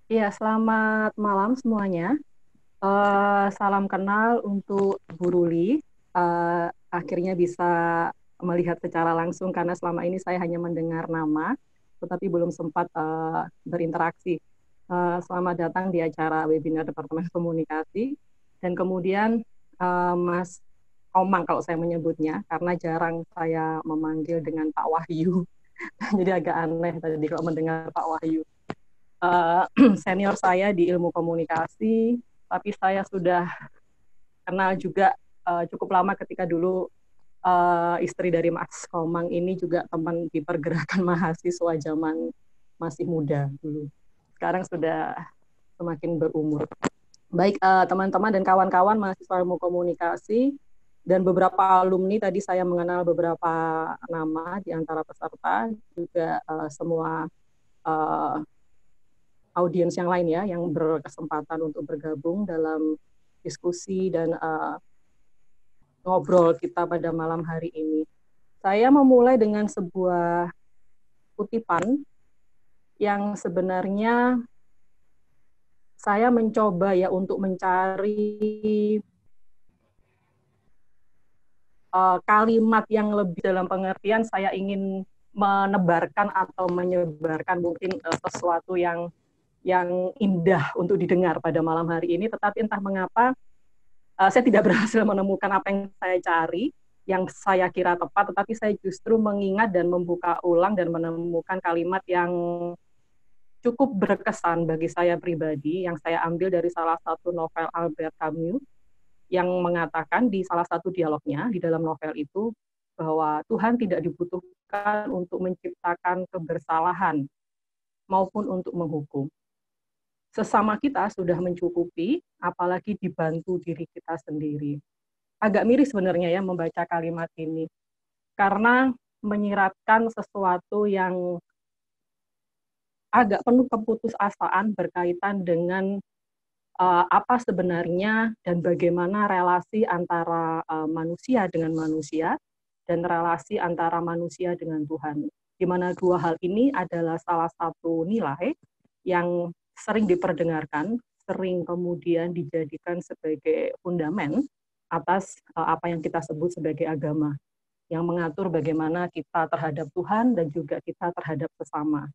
Iya, selamat malam semuanya. Salam kenal untuk Bu Ruli. Akhirnya bisa melihat secara langsung karena selama ini saya hanya mendengar nama, tetapi belum sempat berinteraksi. Selamat datang di acara webinar Departemen Komunikasi. Dan kemudian Mas Komang kalau saya menyebutnya, karena jarang saya memanggil dengan Pak Wahyu. Jadi agak aneh tadi kalau mendengar Pak Wahyu. uh, Senior saya di ilmu komunikasi, tapi saya sudah kenal juga cukup lama ketika dulu istri dari Mas Komang ini juga teman di pergerakan mahasiswa zaman masih muda dulu. Sekarang sudah semakin berumur. Baik teman-teman dan kawan-kawan mahasiswa ilmu komunikasi dan beberapa alumni tadi saya mengenal beberapa nama di antara peserta juga semua uh, audiens yang lain ya yang berkesempatan untuk bergabung dalam diskusi dan ngobrol kita pada malam hari ini. Saya memulai dengan sebuah kutipan yang sebenarnya saya mencoba ya untuk mencari kalimat yang lebih dalam pengertian saya ingin menebarkan atau menyebarkan mungkin sesuatu yang indah untuk didengar pada malam hari ini, tetapi entah mengapa saya tidak berhasil menemukan apa yang saya cari, yang saya kira tepat, tetapi saya justru mengingat dan membuka ulang dan menemukan kalimat yang cukup berkesan bagi saya pribadi, yang saya ambil dari salah satu novel Albert Camus, yang mengatakan di salah satu dialognya di dalam novel itu, bahwa Tuhan tidak dibutuhkan untuk menciptakan kebersalahan maupun untuk menghukum. Sesama kita sudah mencukupi, apalagi dibantu diri kita sendiri. Agak miris sebenarnya ya membaca kalimat ini, karena menyiratkan sesuatu yang agak penuh keputusasaan berkaitan dengan apa sebenarnya dan bagaimana relasi antara manusia dengan manusia dan relasi antara manusia dengan Tuhan. Di mana dua hal ini adalah salah satu nilai yang sering diperdengarkan, sering kemudian dijadikan sebagai fundament atas apa yang kita sebut sebagai agama, yang mengatur bagaimana kita terhadap Tuhan dan juga kita terhadap sesama.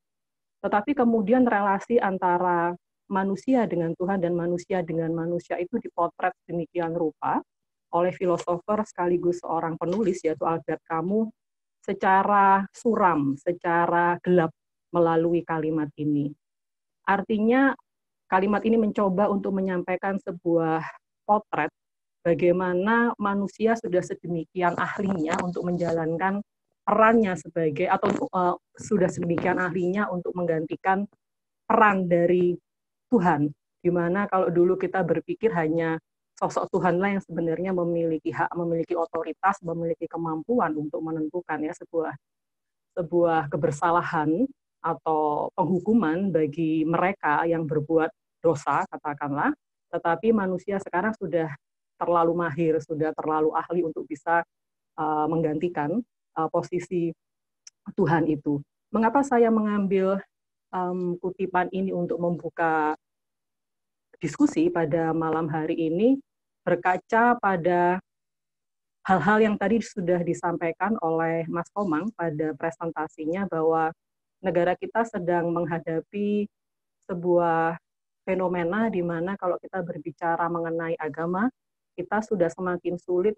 Tetapi kemudian relasi antara manusia dengan Tuhan dan manusia dengan manusia itu dipotret demikian rupa oleh filosofer sekaligus seorang penulis yaitu Albert Camus secara suram, secara gelap melalui kalimat ini. Artinya kalimat ini mencoba untuk menyampaikan sebuah potret bagaimana manusia sudah sedemikian ahlinya untuk menjalankan perannya sebagai atau sudah sedemikian ahlinya untuk menggantikan peran dari Tuhan, di mana kalau dulu kita berpikir hanya sosok Tuhanlah yang sebenarnya memiliki hak, memiliki otoritas, memiliki kemampuan untuk menentukan ya sebuah sebuah kebersalahan atau penghukuman bagi mereka yang berbuat dosa, katakanlah. Tetapi manusia sekarang sudah terlalu mahir, sudah terlalu ahli untuk bisa menggantikan posisi Tuhan itu. Mengapa saya mengambil kutipan ini untuk membuka diskusi pada malam hari ini? Berkaca pada hal-hal yang tadi sudah disampaikan oleh Mas Komang pada presentasinya, bahwa negara kita sedang menghadapi sebuah fenomena di mana kalau kita berbicara mengenai agama, kita sudah semakin sulit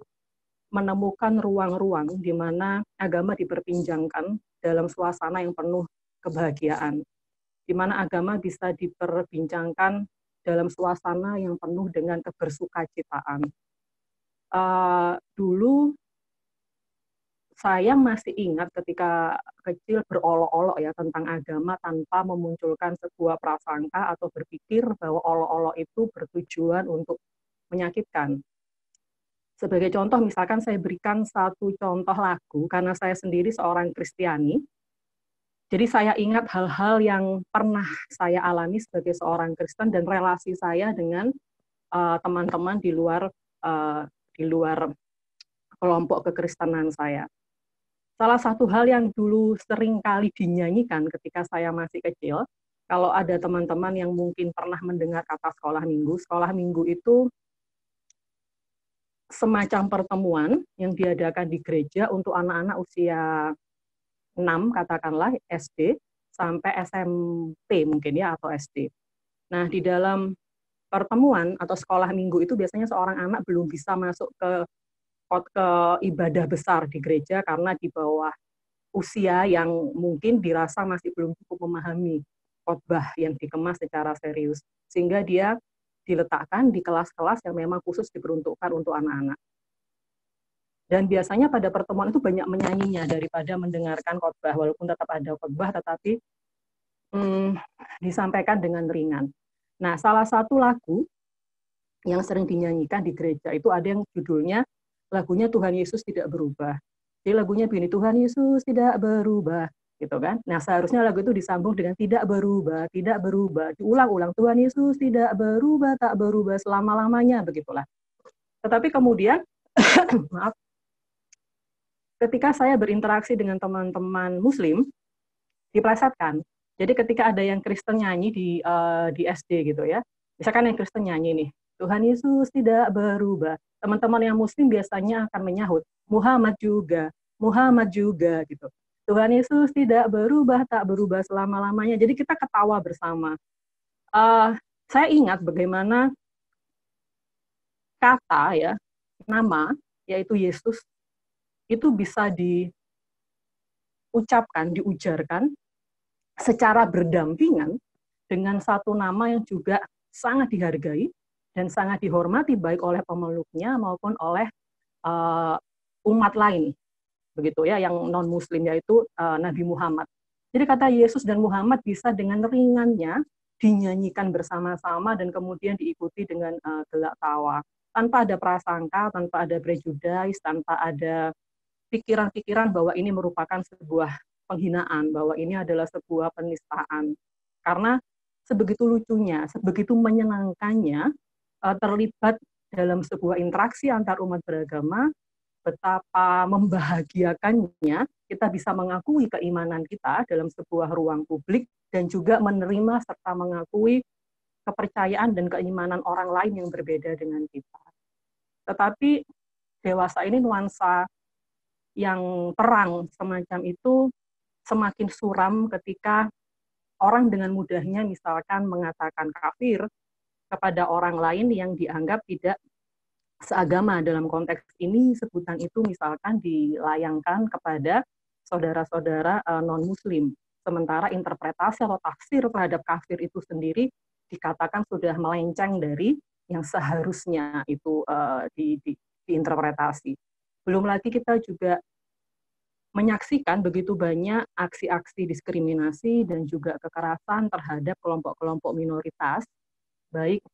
menemukan ruang-ruang di mana agama diperbincangkan dalam suasana yang penuh kebahagiaan, di mana agama bisa diperbincangkan dalam suasana yang penuh dengan kebersukacitaan. Dulu saya masih ingat ketika kecil berolok-olok ya tentang agama tanpa memunculkan sebuah prasangka atau berpikir bahwa olok-olok itu bertujuan untuk menyakitkan. Sebagai contoh, misalkan saya berikan satu contoh lagu, karena saya sendiri seorang Kristiani, jadi saya ingat hal-hal yang pernah saya alami sebagai seorang Kristen dan relasi saya dengan teman-teman di luar kelompok kekristenan saya. Salah satu hal yang dulu sering kali dinyanyikan ketika saya masih kecil, Kalau ada teman-teman yang mungkin pernah mendengar kata sekolah minggu itu semacam pertemuan yang diadakan di gereja untuk anak-anak usia 6, katakanlah SD, sampai SMP mungkin ya, atau SD. Nah, di dalam pertemuan atau sekolah minggu itu biasanya seorang anak belum bisa masuk ke ibadah besar di gereja karena di bawah usia yang mungkin dirasa masih belum cukup memahami khotbah yang dikemas secara serius. Sehingga dia diletakkan di kelas-kelas yang memang khusus diperuntukkan untuk anak-anak. Dan biasanya pada pertemuan itu banyak menyanyinya daripada mendengarkan khotbah, walaupun tetap ada khotbah, tetapi disampaikan dengan ringan. Nah, salah satu lagu yang sering dinyanyikan di gereja itu ada yang judulnya lagunya Tuhan Yesus Tidak Berubah. Jadi lagunya begini, Tuhan Yesus tidak berubah, gitu kan. Nah, seharusnya lagu itu disambung dengan tidak berubah, diulang-ulang, Tuhan Yesus tidak berubah, tak berubah selama-lamanya, begitulah. Tetapi kemudian, maaf, ketika saya berinteraksi dengan teman-teman Muslim, diplesetkan. Jadi ketika ada yang Kristen nyanyi di SD gitu ya, misalkan yang Kristen nyanyi nih, Tuhan Yesus tidak berubah. Teman-teman yang Muslim biasanya akan menyahut, Muhammad juga gitu. Tuhan Yesus tidak berubah, tak berubah selama-lamanya. Jadi kita ketawa bersama. Saya ingat bagaimana kata ya, nama, yaitu Yesus, itu bisa diujarkan secara berdampingan dengan satu nama yang juga sangat dihargai dan sangat dihormati baik oleh pemeluknya maupun oleh umat lain, begitu ya, yang non Muslim, yaitu Nabi Muhammad. Jadi kata Yesus dan Muhammad bisa dengan ringannya dinyanyikan bersama-sama dan kemudian diikuti dengan gelak tawa, tanpa ada prasangka, tanpa ada prejudis, tanpa ada pikiran-pikiran bahwa ini merupakan sebuah penghinaan, bahwa ini adalah sebuah penistaan. Karena sebegitu lucunya, sebegitu menyenangkannya terlibat dalam sebuah interaksi antar umat beragama, betapa membahagiakannya kita bisa mengakui keimanan kita dalam sebuah ruang publik dan juga menerima serta mengakui kepercayaan dan keimanan orang lain yang berbeda dengan kita. Tetapi dewasa ini nuansa yang terang semacam itu semakin suram ketika orang dengan mudahnya misalkan mengatakan kafir kepada orang lain yang dianggap tidak seagama. Dalam konteks ini sebutan itu misalkan dilayangkan kepada saudara-saudara non-muslim. Sementara interpretasi atau tafsir terhadap kafir itu sendiri dikatakan sudah melenceng dari yang seharusnya itu diinterpretasi. Belum lagi kita juga menyaksikan begitu banyak aksi-aksi diskriminasi dan juga kekerasan terhadap kelompok-kelompok minoritas, baik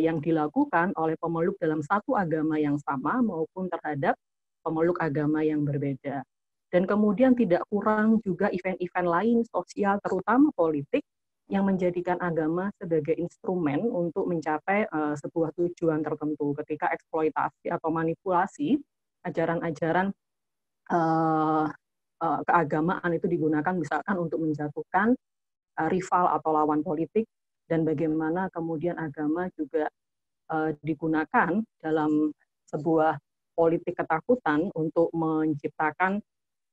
yang dilakukan oleh pemeluk dalam satu agama yang sama maupun terhadap pemeluk agama yang berbeda. Dan kemudian tidak kurang juga event-event lain sosial, terutama politik, yang menjadikan agama sebagai instrumen untuk mencapai sebuah tujuan tertentu. Ketika eksploitasi atau manipulasi ajaran-ajaran keagamaan itu digunakan misalkan untuk menjatuhkan rival atau lawan politik, dan bagaimana kemudian agama juga digunakan dalam sebuah politik ketakutan untuk menciptakan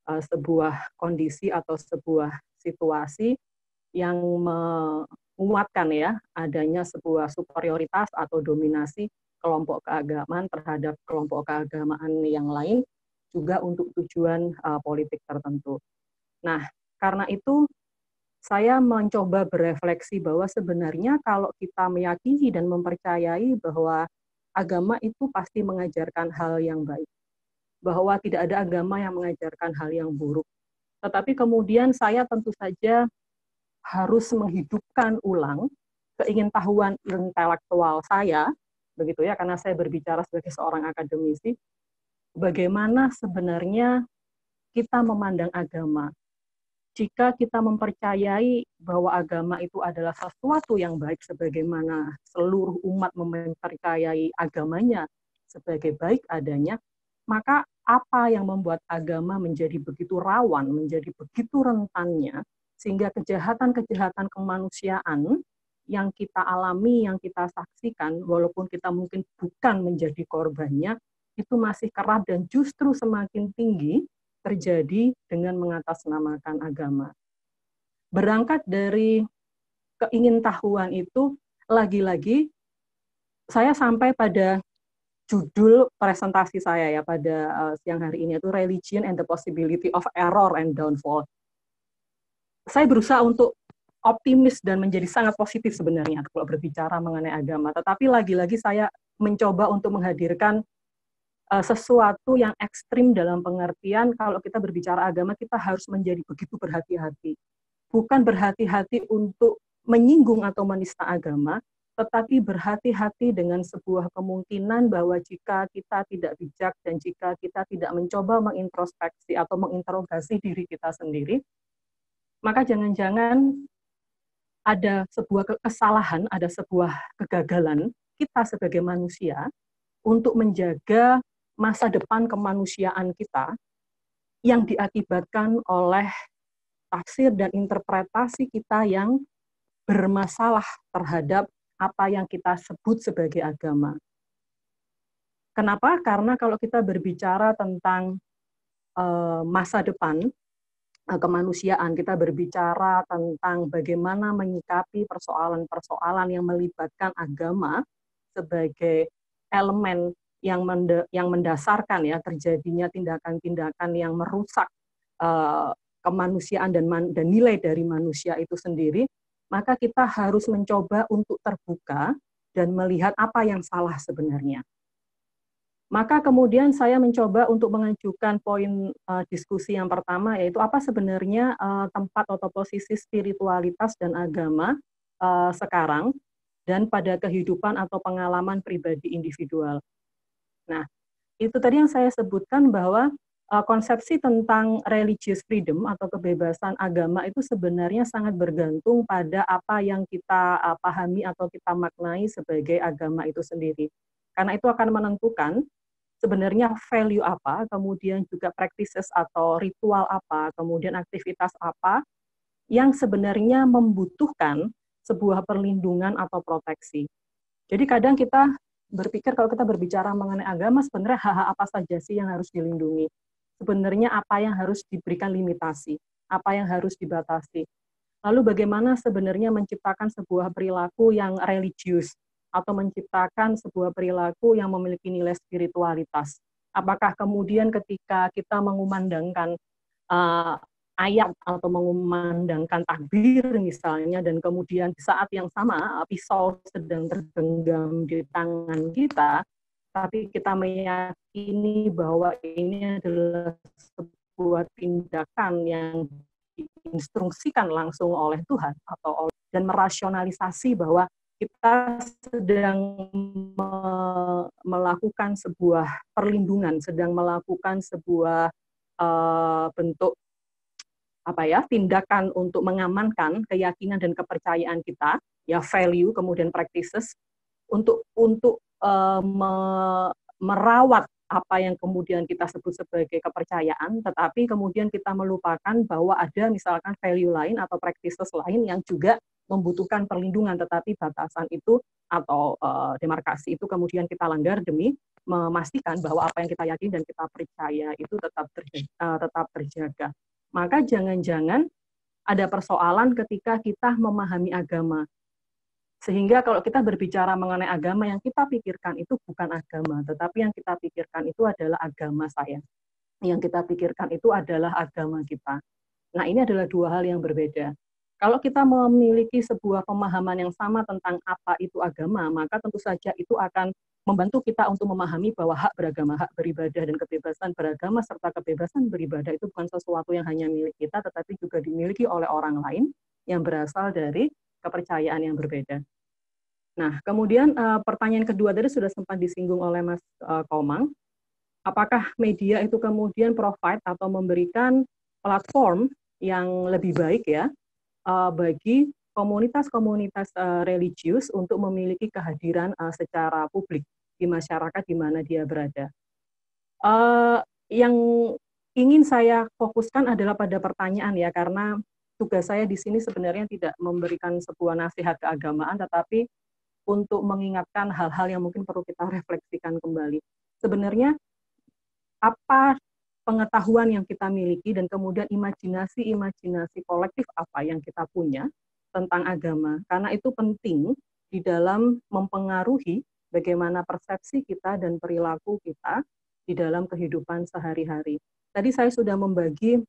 sebuah kondisi atau sebuah situasi yang menguatkan ya adanya sebuah superioritas atau dominasi kelompok keagamaan terhadap kelompok keagamaan yang lain, juga untuk tujuan politik tertentu. Nah, karena itu saya mencoba berefleksi bahwa sebenarnya kalau kita meyakini dan mempercayai bahwa agama itu pasti mengajarkan hal yang baik, bahwa tidak ada agama yang mengajarkan hal yang buruk. Tetapi kemudian saya tentu saja harus menghidupkan ulang keingintahuan intelektual saya, begitu ya, karena saya berbicara sebagai seorang akademisi, bagaimana sebenarnya kita memandang agama. Jika kita mempercayai bahwa agama itu adalah sesuatu yang baik sebagaimana seluruh umat mempercayai agamanya sebagai baik adanya, maka apa yang membuat agama menjadi begitu rawan, menjadi begitu rentannya, sehingga kejahatan-kejahatan kemanusiaan yang kita alami, yang kita saksikan, walaupun kita mungkin bukan menjadi korbannya, itu masih kerap dan justru semakin tinggi terjadi dengan mengatasnamakan agama. Berangkat dari keingintahuan itu, lagi-lagi saya sampai pada judul presentasi saya ya pada siang hari ini, itu Religion and the Possibility of Error and Downfall. Saya berusaha untuk optimis dan menjadi sangat positif sebenarnya kalau berbicara mengenai agama. Tetapi lagi-lagi saya mencoba untuk menghadirkan sesuatu yang ekstrim dalam pengertian kalau kita berbicara agama kita harus menjadi begitu berhati-hati. Bukan berhati-hati untuk menyinggung atau menista agama, tetapi berhati-hati dengan sebuah kemungkinan bahwa jika kita tidak bijak dan jika kita tidak mencoba mengintrospeksi atau menginterogasi diri kita sendiri, maka jangan-jangan ada sebuah kesalahan, ada sebuah kegagalan kita sebagai manusia untuk menjaga masa depan kemanusiaan kita yang diakibatkan oleh tafsir dan interpretasi kita yang bermasalah terhadap apa yang kita sebut sebagai agama. Kenapa? Karena kalau kita berbicara tentang masa depan kemanusiaan, kita berbicara tentang bagaimana menyikapi persoalan-persoalan yang melibatkan agama sebagai elemen yang mendasarkan ya terjadinya tindakan-tindakan yang merusak kemanusiaan dan nilai dari manusia itu sendiri, maka kita harus mencoba untuk terbuka dan melihat apa yang salah sebenarnya. Maka kemudian saya mencoba untuk mengajukan poin diskusi yang pertama, yaitu apa sebenarnya tempat atau posisi spiritualitas dan agama sekarang dan pada kehidupan atau pengalaman pribadi individual. Nah, itu tadi yang saya sebutkan bahwa konsepsi tentang religious freedom atau kebebasan agama itu sebenarnya sangat bergantung pada apa yang kita pahami atau kita maknai sebagai agama itu sendiri. Karena itu akan menentukan sebenarnya value apa, kemudian juga practices atau ritual apa, kemudian aktivitas apa yang sebenarnya membutuhkan sebuah perlindungan atau proteksi. Jadi kadang kita berpikir kalau kita berbicara mengenai agama, sebenarnya hak-hak apa saja sih yang harus dilindungi? Sebenarnya apa yang harus diberikan limitasi? Apa yang harus dibatasi? Lalu bagaimana sebenarnya menciptakan sebuah perilaku yang religius atau menciptakan sebuah perilaku yang memiliki nilai spiritualitas? Apakah kemudian ketika kita mengumandangkan ayat atau mengumandangkan takbir misalnya, dan kemudian di saat yang sama pisau sedang tergenggam di tangan kita, tapi kita meyakini bahwa ini adalah sebuah tindakan yang diinstruksikan langsung oleh Tuhan atau dan merasionalisasi bahwa kita sedang melakukan sebuah perlindungan, sedang melakukan sebuah bentuk tindakan untuk mengamankan keyakinan dan kepercayaan kita, ya value kemudian practices untuk merawat apa yang kemudian kita sebut sebagai kepercayaan, tetapi kemudian kita melupakan bahwa ada misalkan value lain atau practices lain yang juga membutuhkan perlindungan, tetapi batasan itu atau demarkasi itu kemudian kita langgar demi memastikan bahwa apa yang kita yakini dan kita percaya itu tetap terjaga. Maka jangan-jangan ada persoalan ketika kita memahami agama. Sehingga kalau kita berbicara mengenai agama, yang kita pikirkan itu bukan agama, tetapi yang kita pikirkan itu adalah agama saya. Yang kita pikirkan itu adalah agama kita. Nah, ini adalah dua hal yang berbeda. Kalau kita memiliki sebuah pemahaman yang sama tentang apa itu agama, maka tentu saja itu akan membantu kita untuk memahami bahwa hak beragama, hak beribadah, dan kebebasan beragama serta kebebasan beribadah itu bukan sesuatu yang hanya milik kita, tetapi juga dimiliki oleh orang lain yang berasal dari kepercayaan yang berbeda. Nah, kemudian pertanyaan kedua tadi sudah sempat disinggung oleh Mas Komang. Apakah media itu kemudian provide atau memberikan platform yang lebih baik ya bagi komunitas-komunitas religius untuk memiliki kehadiran secara publik di masyarakat di mana dia berada. Yang ingin saya fokuskan adalah pada pertanyaan ya, karena tugas saya di sini sebenarnya tidak memberikan sebuah nasihat keagamaan, tetapi untuk mengingatkan hal-hal yang mungkin perlu kita refleksikan kembali. Sebenarnya apa pengetahuan yang kita miliki dan kemudian imajinasi kolektif apa yang kita punya tentang agama. Karena itu penting di dalam mempengaruhi bagaimana persepsi kita dan perilaku kita di dalam kehidupan sehari-hari. Tadi saya sudah membagi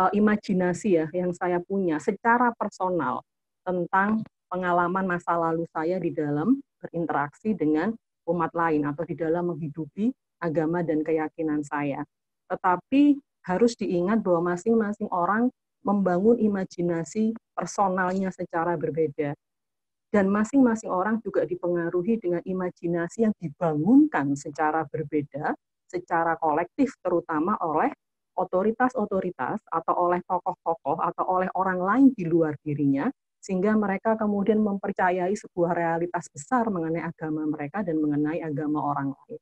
imajinasi ya yang saya punya secara personal tentang pengalaman masa lalu saya di dalam berinteraksi dengan umat lain atau di dalam menghidupi agama dan keyakinan saya. Tetapi harus diingat bahwa masing-masing orang membangun imajinasi personalnya secara berbeda. Dan masing-masing orang juga dipengaruhi dengan imajinasi yang dibangunkan secara berbeda, secara kolektif, terutama oleh otoritas-otoritas atau oleh tokoh-tokoh atau oleh orang lain di luar dirinya, sehingga mereka kemudian mempercayai sebuah realitas besar mengenai agama mereka dan mengenai agama orang lain.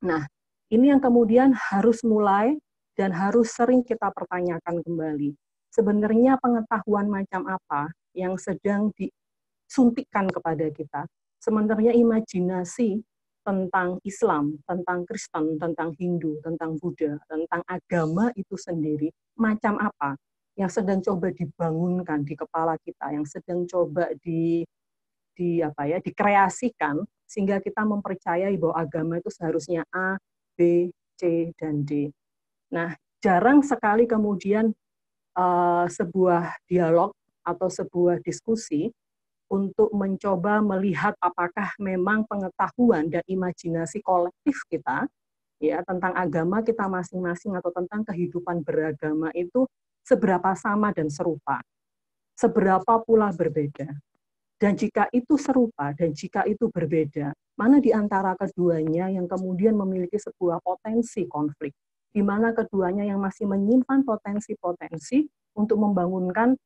Nah, ini yang kemudian harus mulai dan harus sering kita pertanyakan kembali. Sebenarnya pengetahuan macam apa yang sedang disuntikkan kepada kita? Sebenarnya imajinasi tentang Islam, tentang Kristen, tentang Hindu, tentang Buddha, tentang agama itu sendiri, macam apa yang sedang coba dibangunkan di kepala kita, yang sedang coba dikreasikan sehingga kita mempercayai bahwa agama itu seharusnya A, B, C, dan D. Nah, jarang sekali kemudian sebuah dialog atau sebuah diskusi untuk mencoba melihat apakah memang pengetahuan dan imajinasi kolektif kita ya tentang agama kita masing-masing atau tentang kehidupan beragama itu seberapa sama dan serupa, seberapa pula berbeda. Dan jika itu serupa dan jika itu berbeda, mana di antara keduanya yang kemudian memiliki sebuah potensi konflik, di mana keduanya yang masih menyimpan potensi-potensi untuk membangunkan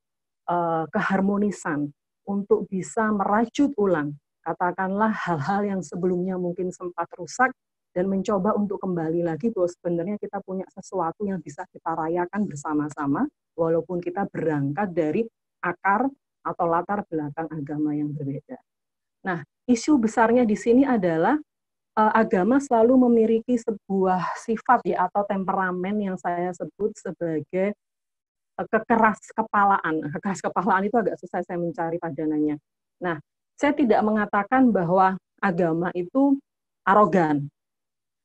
keharmonisan, untuk bisa merajut ulang, katakanlah hal-hal yang sebelumnya mungkin sempat rusak, dan mencoba untuk kembali lagi bahwa sebenarnya kita punya sesuatu yang bisa kita rayakan bersama-sama, walaupun kita berangkat dari akar atau latar belakang agama yang berbeda. Nah, isu besarnya di sini adalah agama selalu memiliki sebuah sifat ya atau temperamen yang saya sebut sebagai kekeras kepalaan. Kekeras kepalaan itu agak susah saya mencari padanannya. Nah, saya tidak mengatakan bahwa agama itu arogan,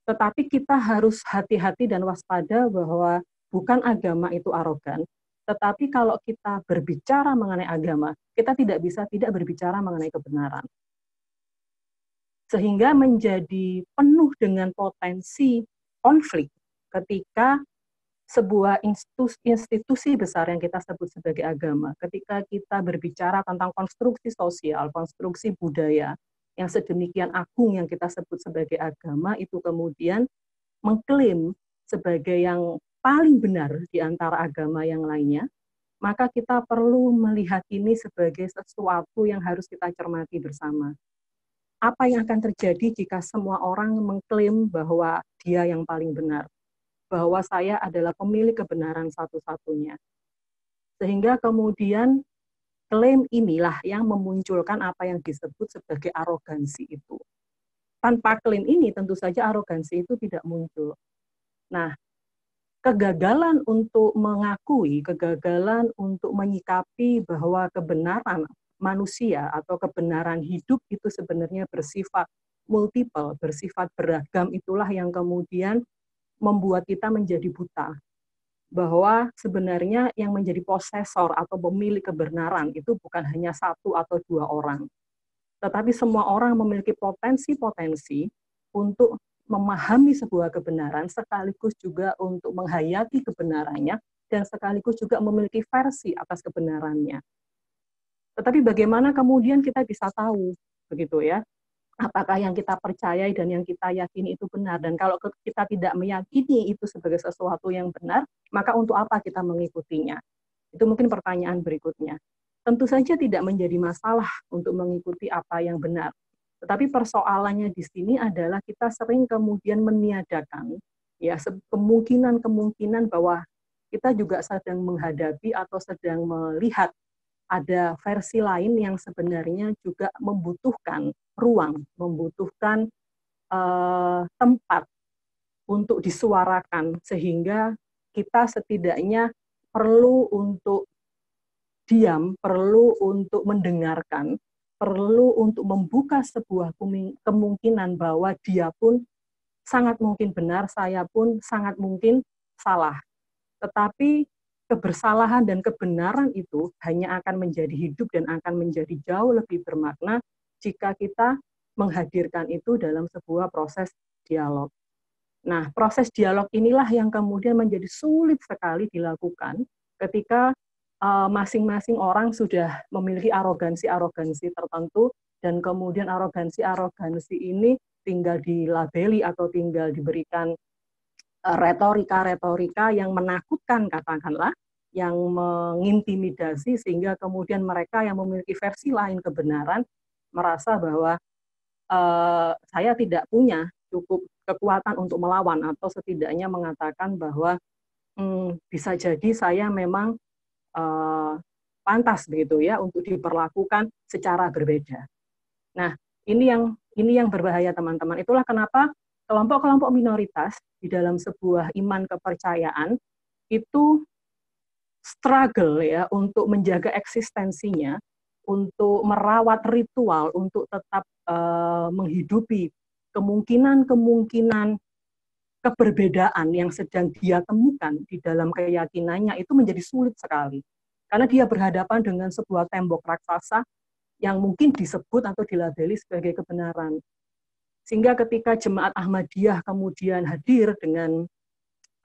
tetapi kita harus hati-hati dan waspada bahwa bukan agama itu arogan, tetapi kalau kita berbicara mengenai agama, kita tidak bisa tidak berbicara mengenai kebenaran. Sehingga menjadi penuh dengan potensi konflik ketika sebuah institusi besar yang kita sebut sebagai agama, ketika kita berbicara tentang konstruksi sosial, konstruksi budaya yang sedemikian agung yang kita sebut sebagai agama, itu kemudian mengklaim sebagai yang paling benar di antara agama yang lainnya, maka kita perlu melihat ini sebagai sesuatu yang harus kita cermati bersama. Apa yang akan terjadi jika semua orang mengklaim bahwa dia yang paling benar? Bahwa saya adalah pemilik kebenaran satu-satunya. Sehingga kemudian klaim inilah yang memunculkan apa yang disebut sebagai arogansi itu. Tanpa klaim ini tentu saja arogansi itu tidak muncul. Nah, kegagalan untuk mengakui, kegagalan untuk menyikapi bahwa kebenaran manusia atau kebenaran hidup itu sebenarnya bersifat multiple, bersifat beragam, itulah yang kemudian membuat kita menjadi buta. Bahwa sebenarnya yang menjadi posesor atau pemilik kebenaran itu bukan hanya satu atau dua orang. Tetapi semua orang memiliki potensi-potensi untuk memahami sebuah kebenaran, sekaligus juga untuk menghayati kebenarannya, dan sekaligus juga memiliki versi atas kebenarannya. Tetapi bagaimana kemudian kita bisa tahu, begitu ya, apakah yang kita percayai dan yang kita yakini itu benar. Dan kalau kita tidak meyakini itu sebagai sesuatu yang benar, maka untuk apa kita mengikutinya? Itu mungkin pertanyaan berikutnya. Tentu saja tidak menjadi masalah untuk mengikuti apa yang benar. Tetapi persoalannya di sini adalah kita sering kemudian meniadakan ya kemungkinan-kemungkinan bahwa kita juga sedang menghadapi atau sedang melihat ada versi lain yang sebenarnya juga membutuhkan ruang, membutuhkan tempat untuk disuarakan, sehingga kita setidaknya perlu untuk diam, perlu untuk mendengarkan, perlu untuk membuka sebuah kemungkinan bahwa dia pun sangat mungkin benar, saya pun sangat mungkin salah. Tetapi kebersalahan dan kebenaran itu hanya akan menjadi hidup dan akan menjadi jauh lebih bermakna jika kita menghadirkan itu dalam sebuah proses dialog. Nah, proses dialog inilah yang kemudian menjadi sulit sekali dilakukan ketika masing-masing orang sudah memiliki arogansi-arogansi tertentu, dan kemudian arogansi-arogansi ini tinggal dilabeli atau tinggal diberikan retorika-retorika yang menakutkan, katakanlah, yang mengintimidasi, sehingga kemudian mereka yang memiliki versi lain kebenaran merasa bahwa saya tidak punya cukup kekuatan untuk melawan, atau setidaknya mengatakan bahwa bisa jadi saya memang pantas begitu ya untuk diperlakukan secara berbeda. Nah, ini yang berbahaya, teman-teman. Itulah kenapa kelompok-kelompok minoritas di dalam sebuah iman kepercayaan itu struggle ya untuk menjaga eksistensinya, untuk merawat ritual, untuk tetap menghidupi kemungkinan-kemungkinan keberbedaan yang sedang dia temukan di dalam keyakinannya, itu menjadi sulit sekali. Karena dia berhadapan dengan sebuah tembok raksasa yang mungkin disebut atau dilabeli sebagai kebenaran. Sehingga ketika Jemaat Ahmadiyah kemudian hadir dengan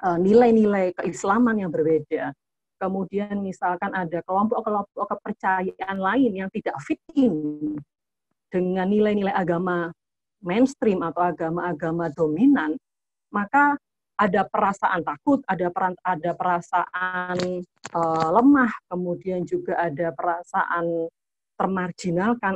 nilai-nilai keislaman yang berbeda, kemudian misalkan ada kelompok-kelompok kepercayaan lain yang tidak fit in dengan nilai-nilai agama mainstream atau agama-agama dominan, maka ada perasaan takut, ada perasaan lemah, kemudian juga ada perasaan termarginalkan,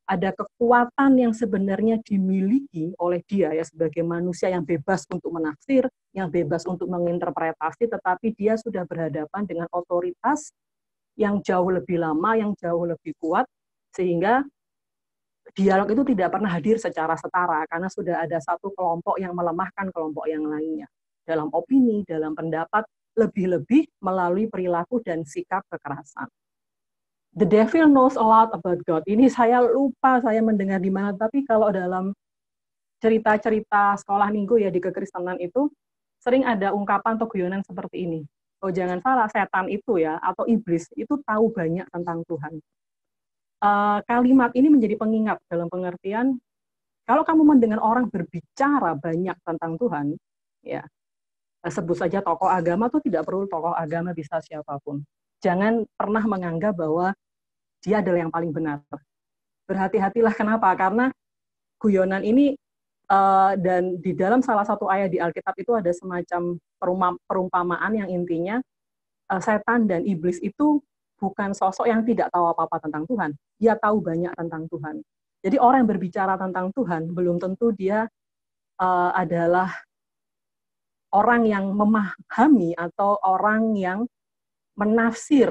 ada kekuatan yang sebenarnya dimiliki oleh dia ya sebagai manusia yang bebas untuk menafsir, yang bebas untuk menginterpretasi, tetapi dia sudah berhadapan dengan otoritas yang jauh lebih lama, yang jauh lebih kuat, sehingga dialog itu tidak pernah hadir secara setara, karena sudah ada satu kelompok yang melemahkan kelompok yang lainnya dalam opini, dalam pendapat, lebih-lebih melalui perilaku dan sikap kekerasan. The devil knows a lot about God. Ini saya lupa saya mendengar di mana, tapi kalau dalam cerita-cerita sekolah minggu ya di kekristenan itu sering ada ungkapan atau guyonan seperti ini. Oh, jangan salah, setan itu ya atau iblis itu tahu banyak tentang Tuhan. Kalimat ini menjadi pengingat dalam pengertian kalau kamu mendengar orang berbicara banyak tentang Tuhan, ya sebut saja tokoh agama, tuh tidak perlu tokoh agama, bisa siapapun. Jangan pernah menganggap bahwa dia adalah yang paling benar. Berhati-hatilah, kenapa? Karena guyonan ini dan di dalam salah satu ayat di Alkitab itu ada semacam perumpamaan yang intinya setan dan iblis itu bukan sosok yang tidak tahu apa-apa tentang Tuhan. Dia tahu banyak tentang Tuhan. Jadi orang yang berbicara tentang Tuhan belum tentu dia adalah orang yang memahami atau orang yang menafsir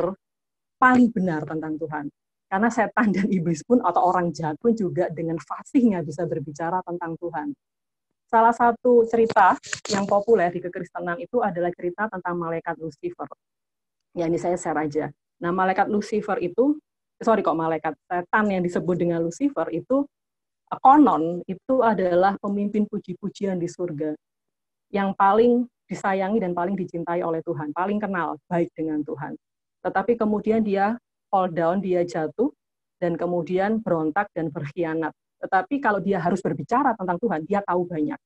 paling benar tentang Tuhan. Karena setan dan iblis pun atau orang jahat pun juga dengan fasihnya bisa berbicara tentang Tuhan. Salah satu cerita yang populer di kekristenan itu adalah cerita tentang malaikat Lucifer. Ya, ini saya share aja. Nah, malaikat Lucifer itu, malaikat setan yang disebut dengan Lucifer itu, konon itu adalah pemimpin puji-pujian di surga yang paling disayangi dan paling dicintai oleh Tuhan, paling kenal baik dengan Tuhan. Tetapi kemudian dia fall down, dia jatuh, dan kemudian berontak dan berkhianat. Tetapi kalau dia harus berbicara tentang Tuhan, dia tahu banyak.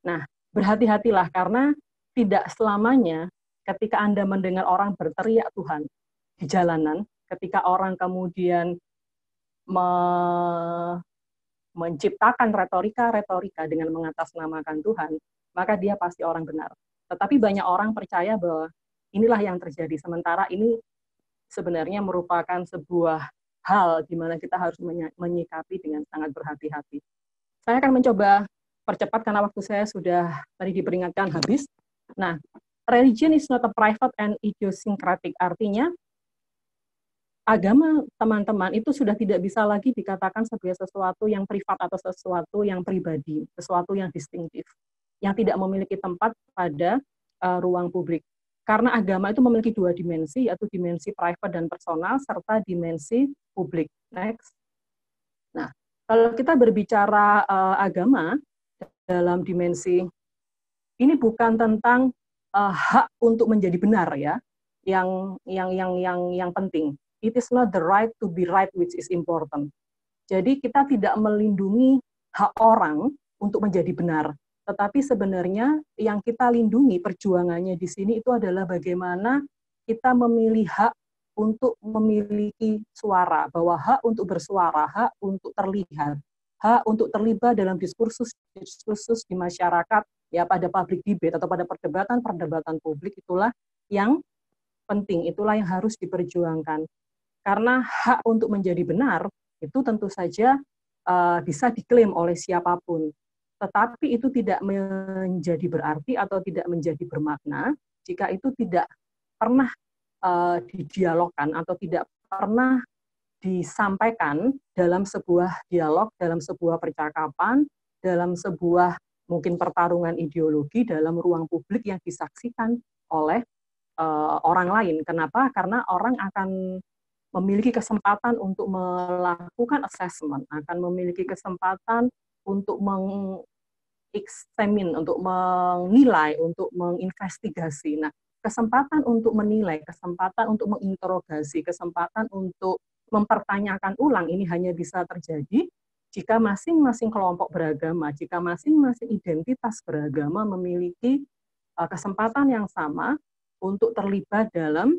Nah, berhati-hatilah karena tidak selamanya ketika Anda mendengar orang berteriak Tuhan di jalanan, ketika orang kemudian menciptakan retorika-retorika dengan mengatasnamakan Tuhan, maka dia pasti orang benar. Tetapi banyak orang percaya bahwa inilah yang terjadi, sementara ini sebenarnya merupakan sebuah hal di mana kita harus menyikapi dengan sangat berhati-hati. Saya akan mencoba percepat karena waktu saya sudah tadi diperingatkan habis. Nah, religion is not a private and idiosyncratic. Artinya agama teman-teman itu sudah tidak bisa lagi dikatakan sebagai sesuatu yang privat atau sesuatu yang pribadi, sesuatu yang distintif, yang tidak memiliki tempat pada ruang publik. Karena agama itu memiliki dua dimensi, yaitu dimensi private dan personal, serta dimensi publik. Next. Nah, kalau kita berbicara agama dalam dimensi, ini bukan tentang hak untuk menjadi benar ya, yang penting. It is not the right to be right which is important. Jadi kita tidak melindungi hak orang untuk menjadi benar, tetapi sebenarnya yang kita lindungi perjuangannya di sini itu adalah bagaimana kita memilih hak untuk memiliki suara, bahwa hak untuk bersuara, hak untuk terlihat, hak untuk terlibat dalam diskursus di masyarakat, ya pada public debate atau pada perdebatan publik, itulah yang penting, itulah yang harus diperjuangkan. Karena hak untuk menjadi benar itu tentu saja bisa diklaim oleh siapapun. Tetapi itu tidak menjadi berarti atau tidak menjadi bermakna jika itu tidak pernah didialogkan atau tidak pernah disampaikan dalam sebuah dialog, dalam sebuah percakapan, dalam sebuah mungkin pertarungan ideologi dalam ruang publik yang disaksikan oleh orang lain. Kenapa? Karena orang akan memiliki kesempatan untuk melakukan assessment, akan memiliki kesempatan untuk mengeksamin, untuk menilai, untuk menginvestigasi. Nah, kesempatan untuk menilai, kesempatan untuk menginterogasi, kesempatan untuk mempertanyakan ulang ini hanya bisa terjadi jika masing-masing kelompok beragama, jika masing-masing identitas beragama memiliki kesempatan yang sama untuk terlibat dalam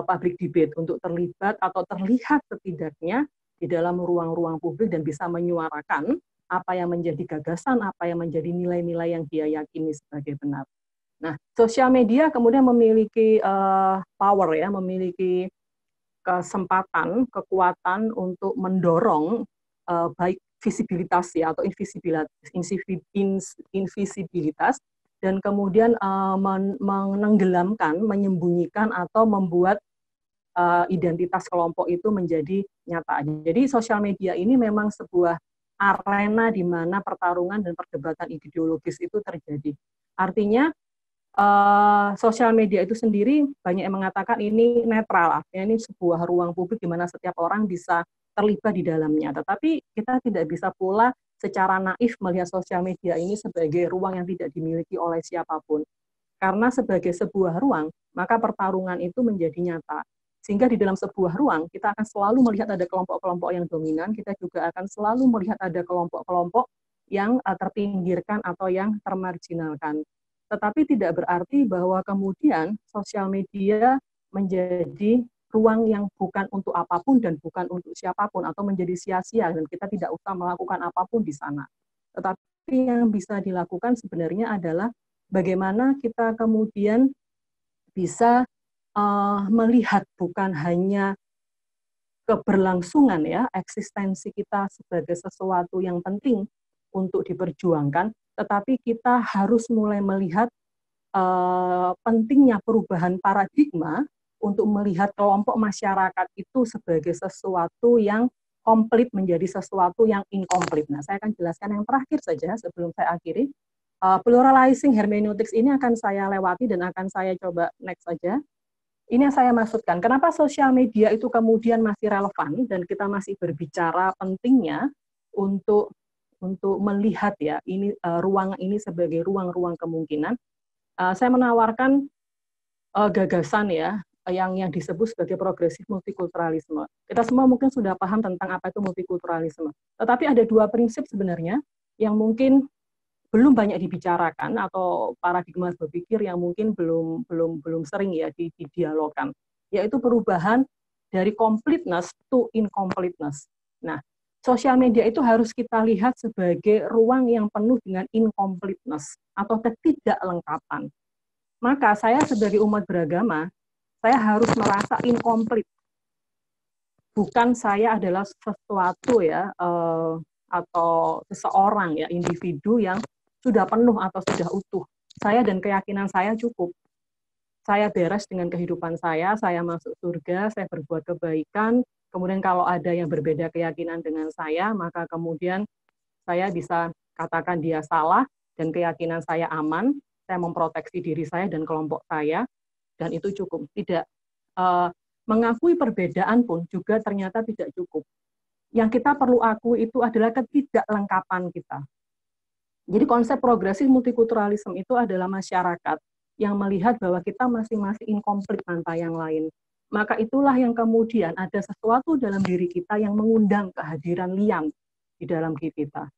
public debate, untuk terlibat atau terlihat setidaknya di dalam ruang-ruang publik dan bisa menyuarakan apa yang menjadi gagasan, apa yang menjadi nilai-nilai yang dia yakini sebagai benar. Nah, sosial media kemudian memiliki power ya, memiliki kesempatan, kekuatan untuk mendorong baik visibilitas ya atau invisibilitas dan kemudian menenggelamkan, menyembunyikan atau membuat identitas kelompok itu menjadi nyata. Jadi sosial media ini memang sebuah arena di mana pertarungan dan perdebatan ideologis itu terjadi. Artinya sosial media itu sendiri banyak yang mengatakan ini netral, artinya ini sebuah ruang publik di mana setiap orang bisa terlibat di dalamnya. Tetapi kita tidak bisa pula secara naif melihat sosial media ini sebagai ruang yang tidak dimiliki oleh siapapun. Karena sebagai sebuah ruang, maka pertarungan itu menjadi nyata. Sehingga di dalam sebuah ruang, kita akan selalu melihat ada kelompok-kelompok yang dominan, kita juga akan selalu melihat ada kelompok-kelompok yang terpinggirkan atau yang termarginalkan. Tetapi tidak berarti bahwa kemudian sosial media menjadi ruang yang bukan untuk apapun dan bukan untuk siapapun atau menjadi sia-sia dan kita tidak usah melakukan apapun di sana. Tetapi yang bisa dilakukan sebenarnya adalah bagaimana kita kemudian bisa melihat bukan hanya keberlangsungan ya eksistensi kita sebagai sesuatu yang penting untuk diperjuangkan, tetapi kita harus mulai melihat pentingnya perubahan paradigma untuk melihat kelompok masyarakat itu sebagai sesuatu yang komplit menjadi sesuatu yang inkomplit. Nah, saya akan jelaskan yang terakhir saja sebelum saya akhiri. Pluralizing hermeneutics ini akan saya lewati dan akan saya coba next saja. Ini yang saya maksudkan. Kenapa sosial media itu kemudian masih relevan dan kita masih berbicara pentingnya untuk melihat ya ini ruang ini sebagai ruang-ruang kemungkinan. Saya menawarkan gagasan ya yang disebut sebagai progresif multikulturalisme. Kita semua mungkin sudah paham tentang apa itu multikulturalisme. Tetapi ada dua prinsip sebenarnya yang mungkin belum banyak dibicarakan atau paradigma berpikir yang mungkin belum sering ya didialogkan, yaitu perubahan dari completeness to incompleteness. Nah, sosial media itu harus kita lihat sebagai ruang yang penuh dengan incompleteness atau ketidaklengkapan. Maka saya sebagai umat beragama, saya harus merasa incomplete. Bukan saya adalah sesuatu ya atau seseorang ya individu yang sudah penuh atau sudah utuh. Saya dan keyakinan saya cukup. saya beres dengan kehidupan saya masuk surga, saya berbuat kebaikan, kemudian kalau ada yang berbeda keyakinan dengan saya, maka kemudian saya bisa katakan dia salah, dan keyakinan saya aman, saya memproteksi diri saya dan kelompok saya, dan itu cukup. Tidak mengakui perbedaan pun juga ternyata tidak cukup. Yang kita perlu akui itu adalah ketidaklengkapan kita. Jadi konsep progresif multikulturalisme itu adalah masyarakat yang melihat bahwa kita masing-masing inkomplit tanpa yang lain. Maka itulah yang kemudian ada sesuatu dalam diri kita yang mengundang kehadiran lian di dalam diri kita.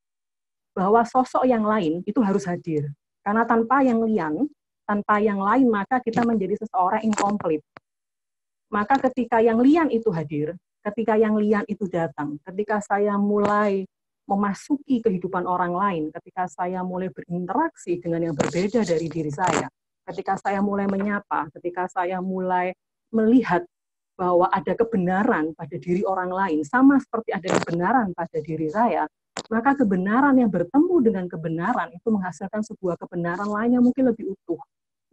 Bahwa sosok yang lain itu harus hadir. Karena tanpa yang lian, tanpa yang lain, maka kita menjadi seseorang inkomplit. Maka ketika yang lian itu hadir, ketika yang lian itu datang, ketika saya mulai memasuki kehidupan orang lain, ketika saya mulai berinteraksi dengan yang berbeda dari diri saya, ketika saya mulai menyapa, ketika saya mulai melihat bahwa ada kebenaran pada diri orang lain, sama seperti ada kebenaran pada diri saya, maka kebenaran yang bertemu dengan kebenaran itu menghasilkan sebuah kebenaran lain yang mungkin lebih utuh,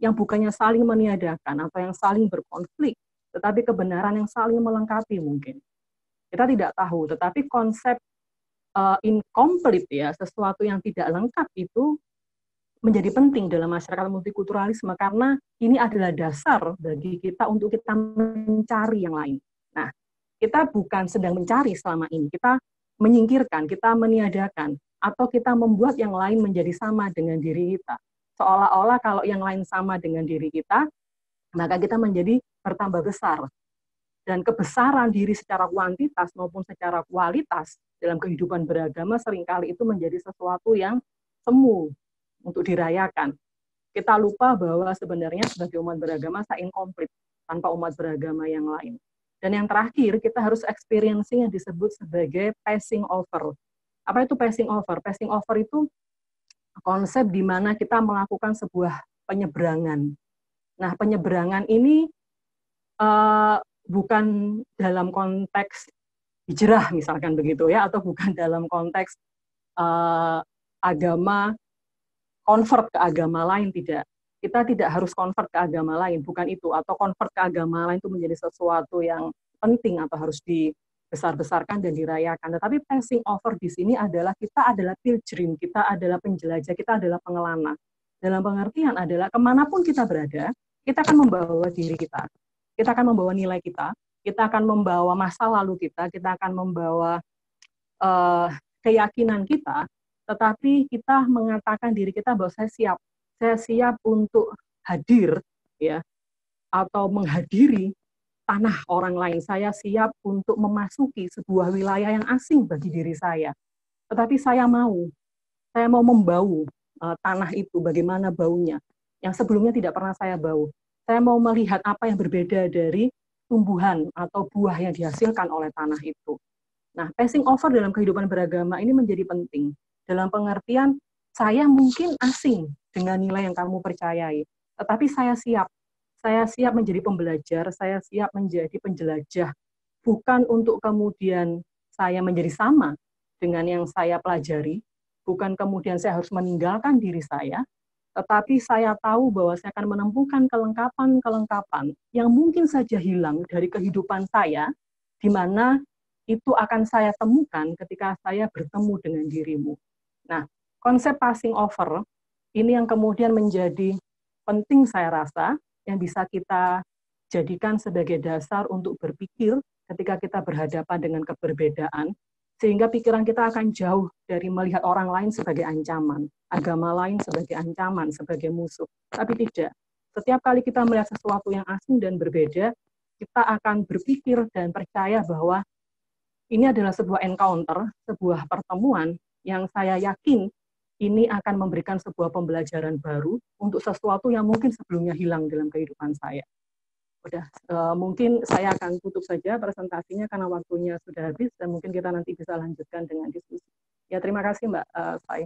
yang bukannya saling meniadakan atau yang saling berkonflik, tetapi kebenaran yang saling melengkapi mungkin. Kita tidak tahu, tetapi konsep incomplete ya, sesuatu yang tidak lengkap itu menjadi penting dalam masyarakat multikulturalisme karena ini adalah dasar bagi kita untuk kita mencari yang lain. Nah, kita bukan sedang mencari selama ini, kita menyingkirkan, kita meniadakan, atau kita membuat yang lain menjadi sama dengan diri kita. Seolah-olah kalau yang lain sama dengan diri kita, maka kita menjadi bertambah besar. Dan kebesaran diri secara kuantitas maupun secara kualitas dalam kehidupan beragama seringkali itu menjadi sesuatu yang semu untuk dirayakan. Kita lupa bahwa sebenarnya sebagai umat beragama saya inkomplit tanpa umat beragama yang lain. Dan yang terakhir, kita harus experiencing yang disebut sebagai passing over. Apa itu passing over? Passing over itu konsep di mana kita melakukan sebuah penyeberangan. Nah, penyeberangan ini bukan dalam konteks hijrah misalkan begitu ya, atau bukan dalam konteks agama convert ke agama lain, tidak. Kita tidak harus convert ke agama lain, bukan itu. Atau convert ke agama lain itu menjadi sesuatu yang penting atau harus dibesar-besarkan dan dirayakan. Tetapi passing over di sini adalah kita adalah pilgrim, kita adalah penjelajah, kita adalah pengelana. Dalam pengertian adalah kemanapun kita berada, kita akan membawa diri kita. Kita akan membawa nilai kita akan membawa masa lalu kita akan membawa keyakinan kita, tetapi kita mengatakan diri kita bahwa saya siap untuk hadir ya, atau menghadiri tanah orang lain. Saya siap untuk memasuki sebuah wilayah yang asing bagi diri saya. Tetapi saya mau membau tanah itu, bagaimana baunya, yang sebelumnya tidak pernah saya bau. Saya mau melihat apa yang berbeda dari tumbuhan atau buah yang dihasilkan oleh tanah itu. Nah, passing over dalam kehidupan beragama ini menjadi penting. Dalam pengertian, saya mungkin asing dengan nilai yang kamu percayai, tetapi saya siap menjadi pembelajar, saya siap menjadi penjelajah, bukan untuk kemudian saya menjadi sama dengan yang saya pelajari, bukan kemudian saya harus meninggalkan diri saya, tetapi saya tahu bahwa saya akan menemukan kelengkapan-kelengkapan yang mungkin saja hilang dari kehidupan saya, di mana itu akan saya temukan ketika saya bertemu dengan dirimu. Nah, konsep passing over ini yang kemudian menjadi penting saya rasa, yang bisa kita jadikan sebagai dasar untuk berpikir ketika kita berhadapan dengan keberbedaan, sehingga pikiran kita akan jauh dari melihat orang lain sebagai ancaman, agama lain sebagai ancaman, sebagai musuh. Tapi tidak. Setiap kali kita melihat sesuatu yang asing dan berbeda, kita akan berpikir dan percaya bahwa ini adalah sebuah encounter, sebuah pertemuan yang saya yakin ini akan memberikan sebuah pembelajaran baru untuk sesuatu yang mungkin sebelumnya hilang dalam kehidupan saya. Udah, mungkin saya akan tutup saja presentasinya karena waktunya sudah habis dan mungkin kita nanti bisa lanjutkan dengan diskusi. Ya, terima kasih Mbak Sai.